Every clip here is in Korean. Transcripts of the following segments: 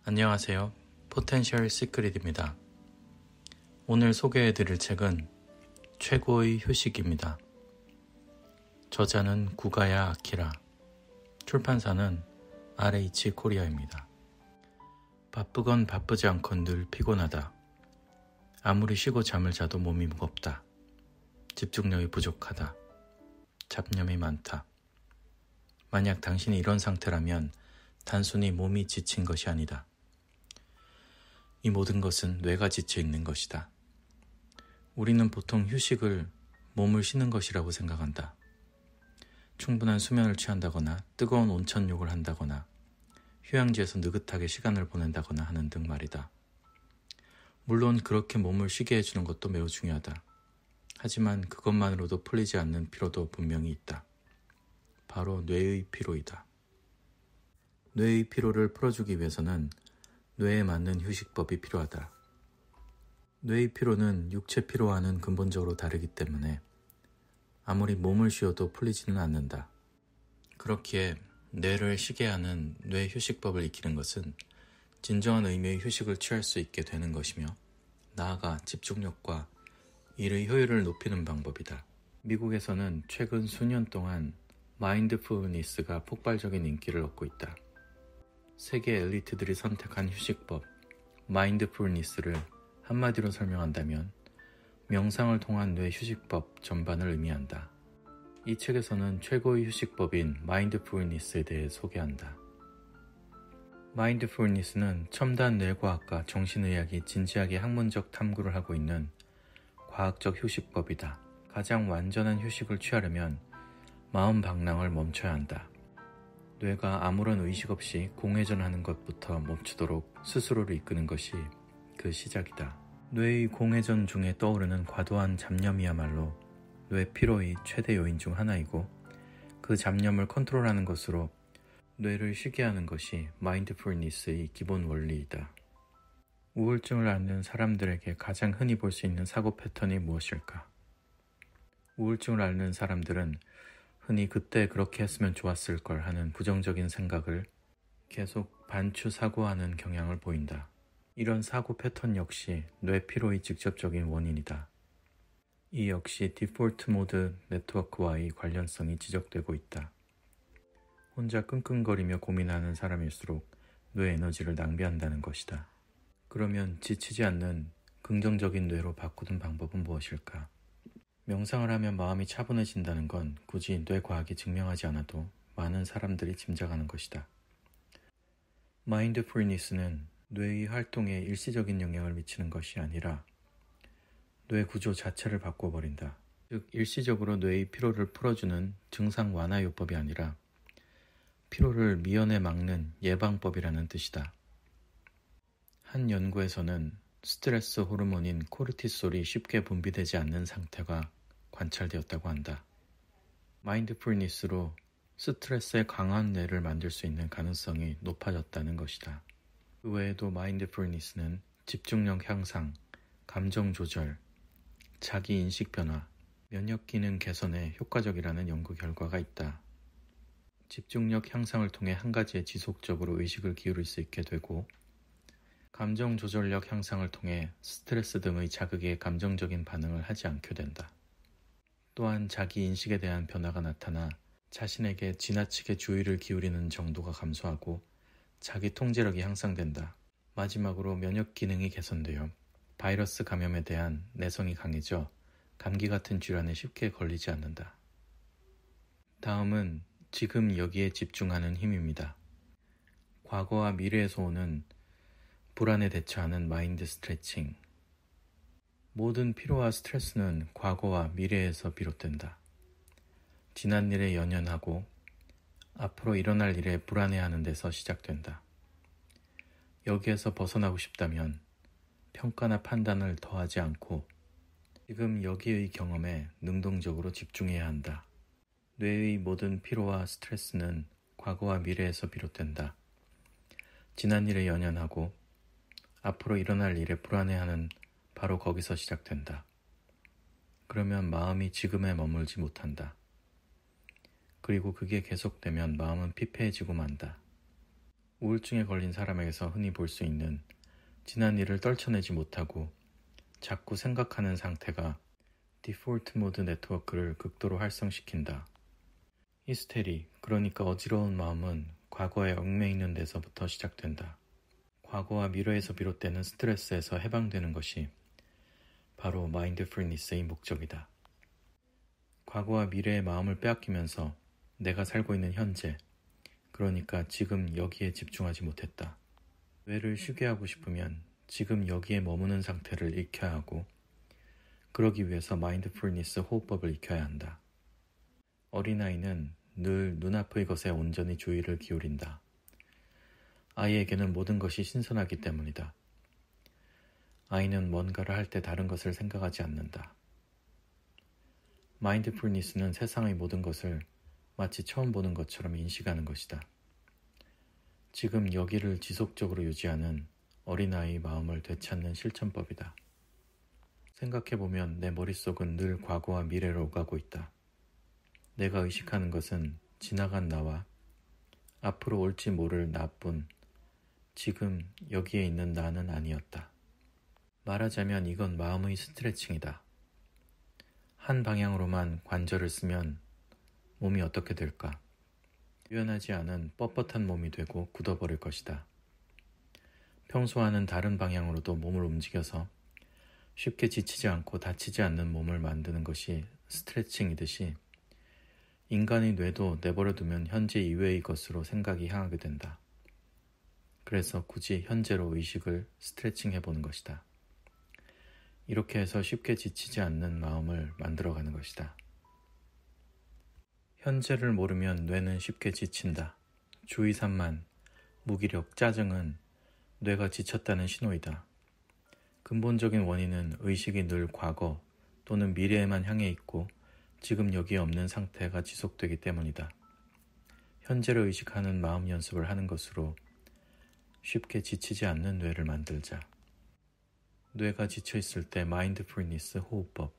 안녕하세요. 포텐셜 시크릿입니다. 오늘 소개해드릴 책은 최고의 휴식입니다. 저자는 구가야 아키라, 출판사는 RH 코리아입니다. 바쁘건 바쁘지 않건 늘 피곤하다. 아무리 쉬고 잠을 자도 몸이 무겁다. 집중력이 부족하다. 잡념이 많다. 만약 당신이 이런 상태라면 단순히 몸이 지친 것이 아니다. 이 모든 것은 뇌가 지쳐 있는 것이다. 우리는 보통 휴식을 몸을 쉬는 것이라고 생각한다. 충분한 수면을 취한다거나 뜨거운 온천욕을 한다거나 휴양지에서 느긋하게 시간을 보낸다거나 하는 등 말이다. 물론 그렇게 몸을 쉬게 해주는 것도 매우 중요하다. 하지만 그것만으로도 풀리지 않는 피로도 분명히 있다. 바로 뇌의 피로이다. 뇌의 피로를 풀어주기 위해서는 뇌에 맞는 휴식법이 필요하다. 뇌의 피로는 육체 피로와는 근본적으로 다르기 때문에 아무리 몸을 쉬어도 풀리지는 않는다. 그렇기에 뇌를 쉬게 하는 뇌 휴식법을 익히는 것은 진정한 의미의 휴식을 취할 수 있게 되는 것이며 나아가 집중력과 일의 효율을 높이는 방법이다. 미국에서는 최근 수년 동안 마인드풀니스가 폭발적인 인기를 얻고 있다. 세계 엘리트들이 선택한 휴식법, 마인드풀니스를 한마디로 설명한다면 명상을 통한 뇌 휴식법 전반을 의미한다. 이 책에서는 최고의 휴식법인 마인드풀니스에 대해 소개한다. 마인드풀니스는 첨단 뇌과학과 정신의학이 진지하게 학문적 탐구를 하고 있는 과학적 휴식법이다. 가장 완전한 휴식을 취하려면 마음 방랑을 멈춰야 한다. 뇌가 아무런 의식 없이 공회전하는 것부터 멈추도록 스스로를 이끄는 것이 그 시작이다. 뇌의 공회전 중에 떠오르는 과도한 잡념이야말로 뇌 피로의 최대 요인 중 하나이고 그 잡념을 컨트롤하는 것으로 뇌를 쉬게 하는 것이 마인드풀니스의 기본 원리이다. 우울증을 앓는 사람들에게 가장 흔히 볼 수 있는 사고 패턴이 무엇일까? 우울증을 앓는 사람들은 흔히 그때 그렇게 했으면 좋았을 걸 하는 부정적인 생각을 계속 반추사고하는 경향을 보인다. 이런 사고 패턴 역시 뇌 피로의 직접적인 원인이다. 이 역시 디폴트 모드 네트워크와의 관련성이 지적되고 있다. 혼자 끙끙거리며 고민하는 사람일수록 뇌 에너지를 낭비한다는 것이다. 그러면 지치지 않는 긍정적인 뇌로 바꾸는 방법은 무엇일까? 명상을 하면 마음이 차분해진다는 건 굳이 뇌과학이 증명하지 않아도 많은 사람들이 짐작하는 것이다. 마인드풀니스는 뇌의 활동에 일시적인 영향을 미치는 것이 아니라 뇌 구조 자체를 바꿔버린다. 즉 일시적으로 뇌의 피로를 풀어주는 증상 완화요법이 아니라 피로를 미연에 막는 예방법이라는 뜻이다. 한 연구에서는 스트레스 호르몬인 코르티솔이 쉽게 분비되지 않는 상태가 관찰되었다고 한다. 마인드풀니스로 스트레스의 강한 뇌를 만들 수 있는 가능성이 높아졌다는 것이다. 그 외에도 마인드풀니스는 집중력 향상, 감정 조절, 자기 인식 변화, 면역 기능 개선에 효과적이라는 연구 결과가 있다. 집중력 향상을 통해 한 가지에 지속적으로 의식을 기울일 수 있게 되고 감정 조절력 향상을 통해 스트레스 등의 자극에 감정적인 반응을 하지 않게 된다. 또한 자기 인식에 대한 변화가 나타나 자신에게 지나치게 주의를 기울이는 정도가 감소하고 자기 통제력이 향상된다. 마지막으로 면역 기능이 개선되어 바이러스 감염에 대한 내성이 강해져 감기 같은 질환에 쉽게 걸리지 않는다. 다음은 지금 여기에 집중하는 힘입니다. 과거와 미래에서 오는 불안에 대처하는 마인드 스트레칭. 모든 피로와 스트레스는 과거와 미래에서 비롯된다. 지난 일에 연연하고 앞으로 일어날 일에 불안해하는 데서 시작된다. 여기에서 벗어나고 싶다면 평가나 판단을 더하지 않고 지금 여기의 경험에 능동적으로 집중해야 한다. 뇌의 모든 피로와 스트레스는 과거와 미래에서 비롯된다. 지난 일에 연연하고 앞으로 일어날 일에 불안해하는 바로 거기서 시작된다. 그러면 마음이 지금에 머물지 못한다. 그리고 그게 계속되면 마음은 피폐해지고 만다. 우울증에 걸린 사람에게서 흔히 볼 수 있는 지난 일을 떨쳐내지 못하고 자꾸 생각하는 상태가 디폴트 모드 네트워크를 극도로 활성시킨다. 히스테리, 그러니까 어지러운 마음은 과거에 얽매이는 데서부터 시작된다. 과거와 미래에서 비롯되는 스트레스에서 해방되는 것이 바로 마인드풀니스의 목적이다. 과거와 미래의 마음을 빼앗기면서 내가 살고 있는 현재, 그러니까 지금 여기에 집중하지 못했다. 뇌를 쉬게 하고 싶으면 지금 여기에 머무는 상태를 익혀야 하고, 그러기 위해서 마인드풀니스 호흡법을 익혀야 한다. 어린아이는 늘 눈앞의 것에 온전히 주의를 기울인다. 아이에게는 모든 것이 신선하기 때문이다. 아이는 뭔가를 할 때 다른 것을 생각하지 않는다. 마인드풀니스는 세상의 모든 것을 마치 처음 보는 것처럼 인식하는 것이다. 지금 여기를 지속적으로 유지하는 어린아이의 마음을 되찾는 실천법이다. 생각해보면 내 머릿속은 늘 과거와 미래로 오가고 있다. 내가 의식하는 것은 지나간 나와 앞으로 올지 모를 나뿐, 지금 여기에 있는 나는 아니었다. 말하자면 이건 마음의 스트레칭이다. 한 방향으로만 관절을 쓰면 몸이 어떻게 될까? 유연하지 않은 뻣뻣한 몸이 되고 굳어버릴 것이다. 평소와는 다른 방향으로도 몸을 움직여서 쉽게 지치지 않고 다치지 않는 몸을 만드는 것이 스트레칭이듯이 인간의 뇌도 내버려두면 현재 이외의 것으로 생각이 향하게 된다. 그래서 굳이 현재로 의식을 스트레칭 해보는 것이다. 이렇게 해서 쉽게 지치지 않는 마음을 만들어가는 것이다. 현재를 모르면 뇌는 쉽게 지친다. 주의 산만, 무기력, 짜증은 뇌가 지쳤다는 신호이다. 근본적인 원인은 의식이 늘 과거 또는 미래에만 향해 있고 지금 여기에 없는 상태가 지속되기 때문이다. 현재를 의식하는 마음 연습을 하는 것으로 쉽게 지치지 않는 뇌를 만들자. 뇌가 지쳐있을 때 마인드풀니스 호흡법.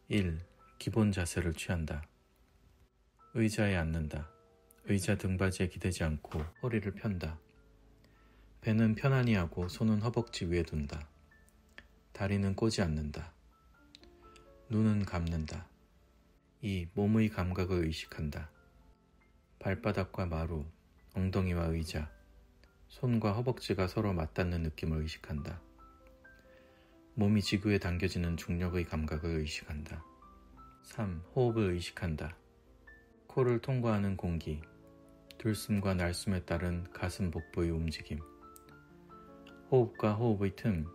1. 기본 자세를 취한다. 의자에 앉는다. 의자 등받이에 기대지 않고 허리를 편다. 배는 편안히 하고 손은 허벅지 위에 둔다. 다리는 꼬지 않는다. 눈은 감는다. 2. 몸의 감각을 의식한다. 발바닥과 마루, 엉덩이와 의자, 손과 허벅지가 서로 맞닿는 느낌을 의식한다. 몸이 지구에 당겨지는 중력의 감각을 의식한다. 3. 호흡을 의식한다. 코를 통과하는 공기, 들숨과 날숨에 따른 가슴 복부의 움직임, 호흡과 호흡의 틈,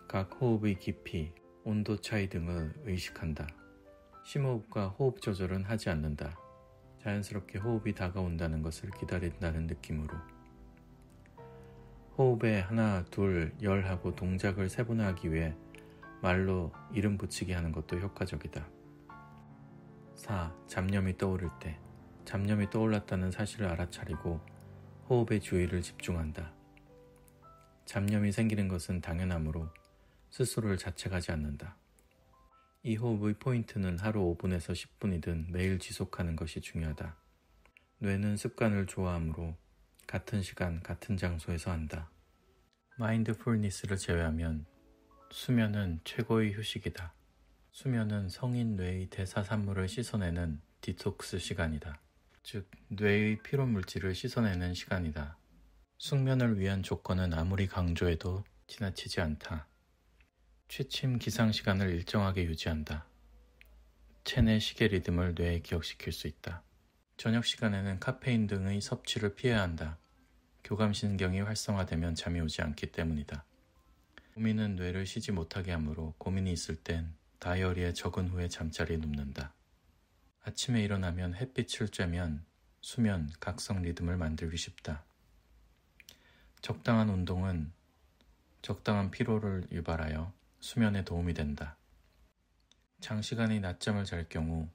각 호흡의 깊이, 온도 차이 등을 의식한다. 심호흡과 호흡 조절은 하지 않는다. 자연스럽게 호흡이 다가온다는 것을 기다린다는 느낌으로. 호흡에 하나, 둘, 열 하고 동작을 세분화하기 위해 말로 이름 붙이기 하는 것도 효과적이다. 4. 잡념이 떠오를 때 잡념이 떠올랐다는 사실을 알아차리고 호흡에 주의를 집중한다. 잡념이 생기는 것은 당연하므로 스스로를 자책하지 않는다. 이 호흡의 포인트는 하루 5분에서 10분이든 매일 지속하는 것이 중요하다. 뇌는 습관을 좋아하므로 같은 시간, 같은 장소에서 한다. 마인드풀니스를 제외하면 수면은 최고의 휴식이다. 수면은 성인 뇌의 대사산물을 씻어내는 디톡스 시간이다. 즉, 뇌의 피로물질을 씻어내는 시간이다. 숙면을 위한 조건은 아무리 강조해도 지나치지 않다. 취침 기상 시간을 일정하게 유지한다. 체내 시계 리듬을 뇌에 기억시킬 수 있다. 저녁 시간에는 카페인 등의 섭취를 피해야 한다. 교감신경이 활성화되면 잠이 오지 않기 때문이다. 고민은 뇌를 쉬지 못하게 하므로 고민이 있을 땐 다이어리에 적은 후에 잠자리에 눕는다. 아침에 일어나면 햇빛을 쬐면 수면, 각성 리듬을 만들기 쉽다. 적당한 운동은 적당한 피로를 유발하여 수면에 도움이 된다. 장시간의 낮잠을 잘 경우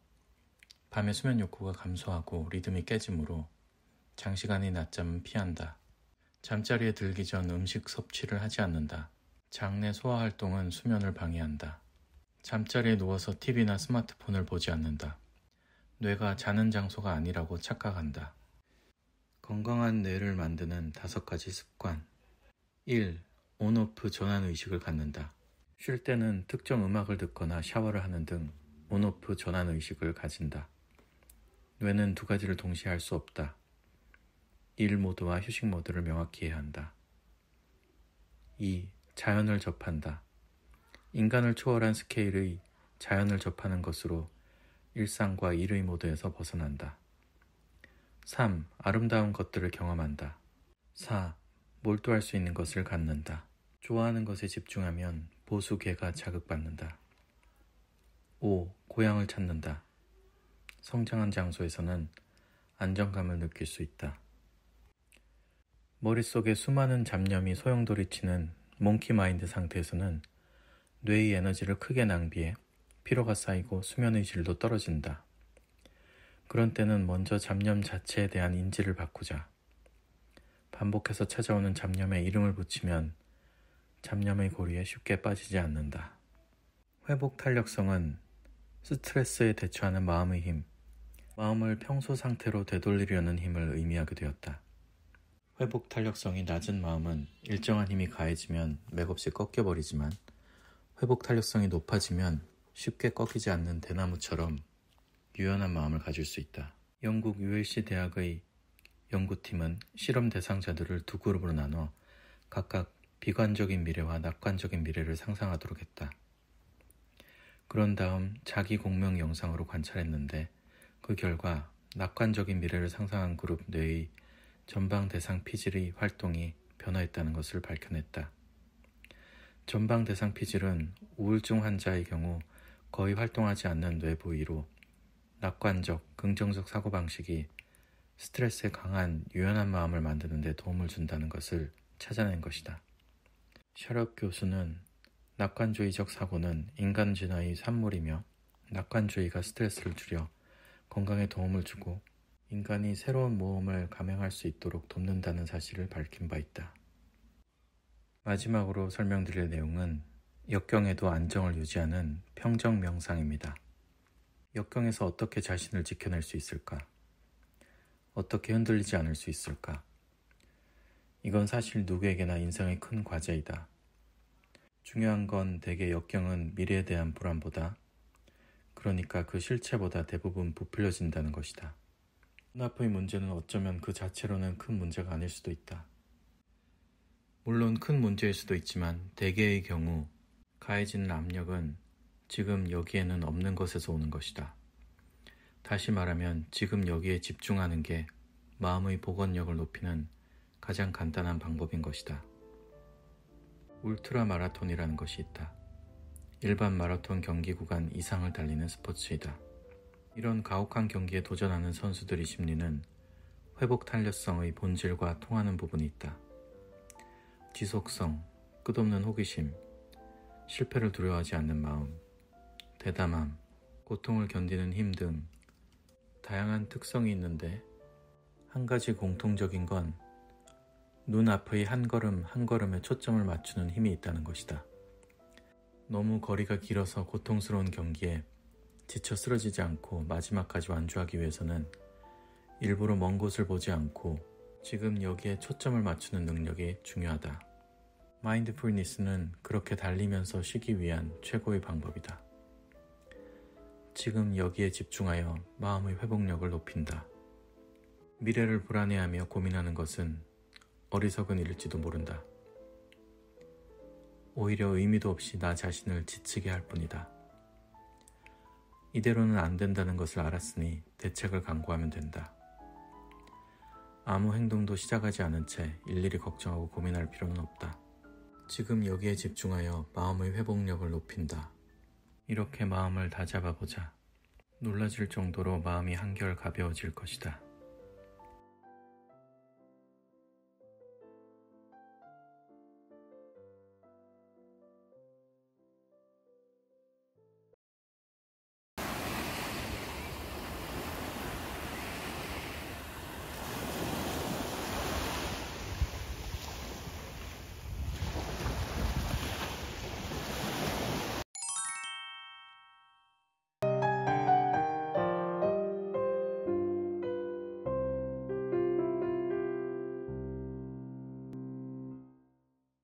밤에 수면 욕구가 감소하고 리듬이 깨지므로 장시간의 낮잠은 피한다. 잠자리에 들기 전 음식 섭취를 하지 않는다. 장내 소화 활동은 수면을 방해한다. 잠자리에 누워서 TV나 스마트폰을 보지 않는다. 뇌가 자는 장소가 아니라고 착각한다. 건강한 뇌를 만드는 5가지 습관. 1. 온오프 전환의식을 갖는다. 쉴 때는 특정 음악을 듣거나 샤워를 하는 등 온오프 전환의식을 가진다. 뇌는 2가지를 동시에 할 수 없다. 일 모드와 휴식 모드를 명확히 해야 한다. 2. 자연을 접한다. 인간을 초월한 스케일의 자연을 접하는 것으로 일상과 일의 모드에서 벗어난다. 3. 아름다운 것들을 경험한다. 4. 몰두할 수 있는 것을 갖는다. 좋아하는 것에 집중하면 보수계가 자극받는다. 5. 고향을 찾는다. 성장한 장소에서는 안정감을 느낄 수 있다. 머릿속에 수많은 잡념이 소용돌이치는 몽키 마인드 상태에서는 뇌의 에너지를 크게 낭비해 피로가 쌓이고 수면의 질도 떨어진다. 그런 때는 먼저 잡념 자체에 대한 인지를 바꾸자. 반복해서 찾아오는 잡념에 이름을 붙이면 잡념의 고리에 쉽게 빠지지 않는다. 회복 탄력성은 스트레스에 대처하는 마음의 힘, 마음을 평소 상태로 되돌리려는 힘을 의미하게 되었다. 회복 탄력성이 낮은 마음은 일정한 힘이 가해지면 맥없이 꺾여버리지만 회복 탄력성이 높아지면 쉽게 꺾이지 않는 대나무처럼 유연한 마음을 가질 수 있다. 영국 ULC 대학의 연구팀은 실험 대상자들을 2그룹으로 나눠 각각 비관적인 미래와 낙관적인 미래를 상상하도록 했다. 그런 다음 자기 공명 영상으로 관찰했는데 그 결과 낙관적인 미래를 상상한 그룹 뇌의 전방 대상 피질의 활동이 변화했다는 것을 밝혀냈다. 전방 대상 피질은 우울증 환자의 경우 거의 활동하지 않는 뇌 부위로 낙관적, 긍정적 사고방식이 스트레스에 강한 유연한 마음을 만드는 데 도움을 준다는 것을 찾아낸 것이다. 셔럽 교수는 낙관주의적 사고는 인간 진화의 산물이며 낙관주의가 스트레스를 줄여 건강에 도움을 주고 인간이 새로운 모험을 감행할 수 있도록 돕는다는 사실을 밝힌 바 있다. 마지막으로 설명드릴 내용은 역경에도 안정을 유지하는 평정 명상입니다. 역경에서 어떻게 자신을 지켜낼 수 있을까? 어떻게 흔들리지 않을 수 있을까? 이건 사실 누구에게나 인생의 큰 과제이다. 중요한 건 대개 역경은 미래에 대한 불안보다, 그러니까 그 실체보다 대부분 부풀려진다는 것이다. 눈앞의 문제는 어쩌면 그 자체로는 큰 문제가 아닐 수도 있다. 물론 큰 문제일 수도 있지만 대개의 경우 가해지는 압력은 지금 여기에는 없는 것에서 오는 것이다. 다시 말하면 지금 여기에 집중하는 게 마음의 복원력을 높이는 가장 간단한 방법인 것이다. 울트라 마라톤이라는 것이 있다. 일반 마라톤 경기 구간 이상을 달리는 스포츠이다. 이런 가혹한 경기에 도전하는 선수들의 심리는 회복 탄력성의 본질과 통하는 부분이 있다. 지속성, 끝없는 호기심, 실패를 두려워하지 않는 마음, 대담함, 고통을 견디는 힘 등 다양한 특성이 있는데 한 가지 공통적인 건 눈앞의 한 걸음 한 걸음에 초점을 맞추는 힘이 있다는 것이다. 너무 거리가 길어서 고통스러운 경기에 지쳐 쓰러지지 않고 마지막까지 완주하기 위해서는 일부러 먼 곳을 보지 않고 지금 여기에 초점을 맞추는 능력이 중요하다. 마인드풀니스는 그렇게 달리면서 쉬기 위한 최고의 방법이다. 지금 여기에 집중하여 마음의 회복력을 높인다. 미래를 불안해하며 고민하는 것은 어리석은 일일지도 모른다. 오히려 의미도 없이 나 자신을 지치게 할 뿐이다. 이대로는 안 된다는 것을 알았으니 대책을 강구하면 된다. 아무 행동도 시작하지 않은 채 일일이 걱정하고 고민할 필요는 없다. 지금 여기에 집중하여 마음의 회복력을 높인다. 이렇게 마음을 다잡아보자. 놀라질 정도로 마음이 한결 가벼워질 것이다.